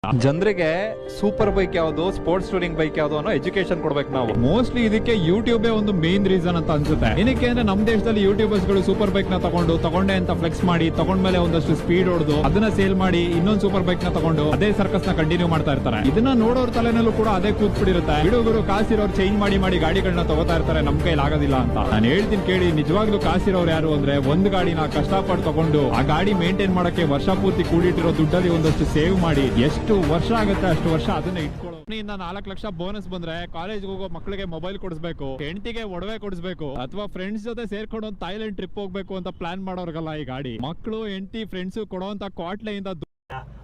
ಜನರಿಗೆ super bike ಯಾವ್ದು, sports touring bike ಯಾವ್ದು ಅನ್ನೋ ಎಜುಕೇಶನ್ ಕೊಡ್ಬೇಕು ನಾವು. ಮೋಸ್ಟ್ಲಿ ಇದಕ್ಕೆ ಯೂಟ್ಯೂಬ್ ಒಂದು ಮೇನ್ ರೀಸನ್ ಅಂತ ಅನ್ಸುತ್ತೆ. ಏನಕ್ಕೆ ಅಂದ್ರೆ ನಮ್ ದೇಶದಲ್ಲಿ ಯೂಟ್ಯೂಬರ್ಸ್ ಗಳು ಸೂಪರ್ ಬೈಕ್ ನ ತಗೊಂಡೆ ಅಂತ ಫ್ಲೆಕ್ಸ್ ಮಾಡಿ ತಗೊಂಡ್ಮೇಲೆ ಒಂದಷ್ಟು ಸ್ಪೀಡ್ ಹೊಡೆದು ಅದನ್ನ ಸೇಲ್ ಮಾಡಿ ಇನ್ನೊಂದು ಸೂಪರ್ ಬೈಕ್ ನ ತಗೊಂಡು ಅದೇ ಸರ್ಕಸ್ ನ ಕಂಟಿನ್ಯೂ ಮಾಡ್ತಾ ಇರ್ತಾರೆ. ಇದನ್ನ ನೋಡೋರ್ ತಲೆನಲ್ಲೂ ಕೂಡ ಅದೇ ಕೂತ್ಬಿಟ್ಟಿರುತ್ತೆ. ಹುಡುಗರು ಕಾಸಿರೋರು ಚೇಂಜ್ ಮಾಡಿ ಗಾಡಿಗಳನ್ನ ತಗೋತಾ ಇರ್ತಾರೆ, ನಮ್ ಕೈಲಿ ಆಗೋದಿಲ್ಲ ಅಂತ. ನಾನು ಹೇಳ್ತೀನಿ ಕೇಳಿ, ನಿಜವಾಗ್ಲೂ ಕಾಸಿರೋರು ಯಾರು ಅಂದ್ರೆ ಒಂದು ಗಾಡಿನ ಕಷ್ಟಪಟ್ಟು ತಗೊಂಡು ಆ ಗಾಡಿ ಮೇಂಟೈನ್ ಮಾಡಕ್ಕೆ ವರ್ಷ ಪೂರ್ತಿ ಕೂಡಿಟ್ಟಿರೋ ದುಡ್ಡಲ್ಲಿ ಒಂದಷ್ಟು ಸೇವ್ ಮಾಡಿ ಎಷ್ಟು ವರ್ಷ ಆಗುತ್ತೆ ಅಷ್ಟು ವರ್ಷ ಅದನ್ನ ಇಟ್ಕೊಳ್ಳೋ. 4 ಲಕ್ಷ ಬೋನಸ್ ಬಂದ್ರೆ ಕಾಲೇಜ್ ಹೋಗೋ ಮಕ್ಕಳಿಗೆ ಮೊಬೈಲ್ ಕೊಡಿಸ್ಬೇಕು, ಹೆಂಡತಿಗೆ ಒಡವೆ ಕೊಡಿಸ್ಬೇಕು, ಅಥವಾ ಫ್ರೆಂಡ್ಸ್ ಜೊತೆ ಸೇರ್ಕೊಂಡು ಒಂದು ಥೈಲ್ಯಾಂಡ್ ಟ್ರಿಪ್ ಹೋಗ್ಬೇಕು ಅಂತ ಪ್ಲಾನ್ ಮಾಡೋರ್ಗಲ್ಲ ಈ ಗಾಡಿ. ಮಕ್ಕಳು ಹೆಂಡತಿ ಫ್ರೆಂಡ್ಸ್ ಕೊಡುವಂತ ಕ್ವಾಟ್ಲೆಯಿಂದ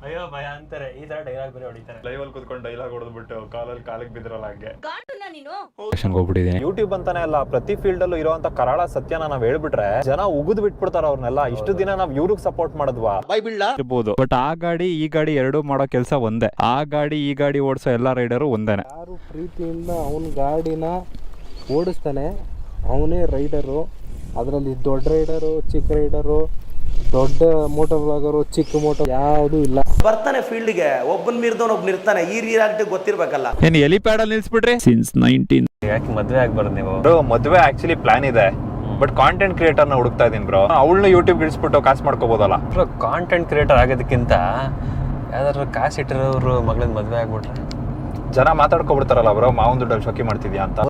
ಅಯ್ಯೋ ಭಯ ಅಂತಾರೆ. ಈ ತರ ಡೈಲಾಗ್ ಬೇರೆ ಹೊಡಿತಾರೆ. ಲೈವ್ ಅಲ್ಲಿ ಕುತ್ಕೊಂಡು ಡೈಲಾಗ್ ಹೊಡೆದ್ಬಿಟ್ಟು ಕಾಲಿಗೆ ಬಿದ್ರಲ್ಲ ಹಂಗೆ ಹೋಗ್ಬಿಟ್ಟಿದೀನಿ. ಯೂಟ್ಯೂಬ್ ಅಂತಾನೆ ಅಲ್ಲ, ಪ್ರತಿ ಫೀಲ್ಡ್ ಅಲ್ಲೂ ಇರುವಂತ ಕರಾಳ ಸತ್ಯನ ನಾವ್ ಹೇಳ್ಬಿಟ್ರೆ ಜನ ಉಗಿದ್ ಬಿಟ್ಬಿಡ್ತಾರ ಅವ್ರನ್ನೆಲ್ಲ. ಇಷ್ಟು ದಿನ ನಾವ್ ಇವ್ರಿಗೆ ಸಪೋರ್ಟ್ ಮಾಡಿದ್ವಾ ಇರ್ಬೋದು, ಬಟ್ ಆ ಗಾಡಿ ಈ ಗಾಡಿ ಎರಡು ಮಾಡೋ ಕೆಲಸ ಒಂದೇ. ಆ ಗಾಡಿ ಈ ಗಾಡಿ ಓಡಿಸೋ ಎಲ್ಲಾ ರೈಡರು ಒಂದೇನೆ. ಯಾರು ಪ್ರೀತಿಯಿಂದ ಅವನ ಗಾಡಿನ ಓಡಿಸ್ತಾನೆ ಅವನೇ ರೈಡರು. ಅದರಲ್ಲಿ ದೊಡ್ಡ ರೈಡರು, ಚಿಕ್ಕ ರೈಡರು, ದೊಡ್ಡ ಮೋಟೋ ಬ್ಲಾಗರು, ಚಿಕ್ಕ ಮೋಟೋ ಯಾವುದು ಇಲ್ಲ. ಬರ್ತಾನೆ ಫೀಲ್ಡ್ಗೆ, ಒಬ್ಬನ್ ಮೀರ್ದವನ್ ಒಬ್ಬನ್ ಇರ್ತಾನೆ. ಈ ರಿಯಾಲಿಟಿ ಗೊತ್ತಿರ್ಬೇಕಲ್ಲ. ಏನ್ ಎಲಿಪ್ಯಾಡ್ ಅಲ್ಲಿ ನಿಲ್ಸ್ಬಿಟ್ರಿ? ಸಿನ್ಸ್ 19 ಯಾಕೆ ಮದ್ವೆ ಆಗ್ಬಾರ್ದು ನೀವು? ಬ್ರೋ ಮದ್ವೆ ಆಕ್ಚುಲಿ ಪ್ಲಾನ್ ಇದೆ, ಬಟ್ ಕಾಂಟೆಂಟ್ ಕ್ರಿಯೇಟರ್ ನ ಹುಡುಕ್ತಾ ಇದೀನಿ ಬ್ರೋ. ಅವಳನ್ನ ಯೂಟ್ಯೂಬ್ ಇಳಿಸ್ಬಿಟ್ಟು ಕಾಸು ಮಾಡ್ಕೋಬಹುದಲ್ಲ ಬ್ರೋ. ಕಾಂಟೆಂಟ್ ಕ್ರಿಯೇಟರ್ ಆಗೋದಕ್ಕಿಂತ ಯಾವ್ದಾದ್ರು ಕಾಸು ಇಟ್ಟಿರೋರು ಮಗಳನ್ನ ಮದ್ವೆ ಆಗ್ಬಿಟ್ರೆ ಜನ ಮಾತಾಡ್ಕೊಬಿಡ್ತಾರಲ್ಲ ಬ್ರೋ, ಮಾವನ್ ದುಡ್ಡಲ್ಲಿ ಶೋಕಿ ಮಾಡ್ತಿದ್ಯಾ ಅಂತ.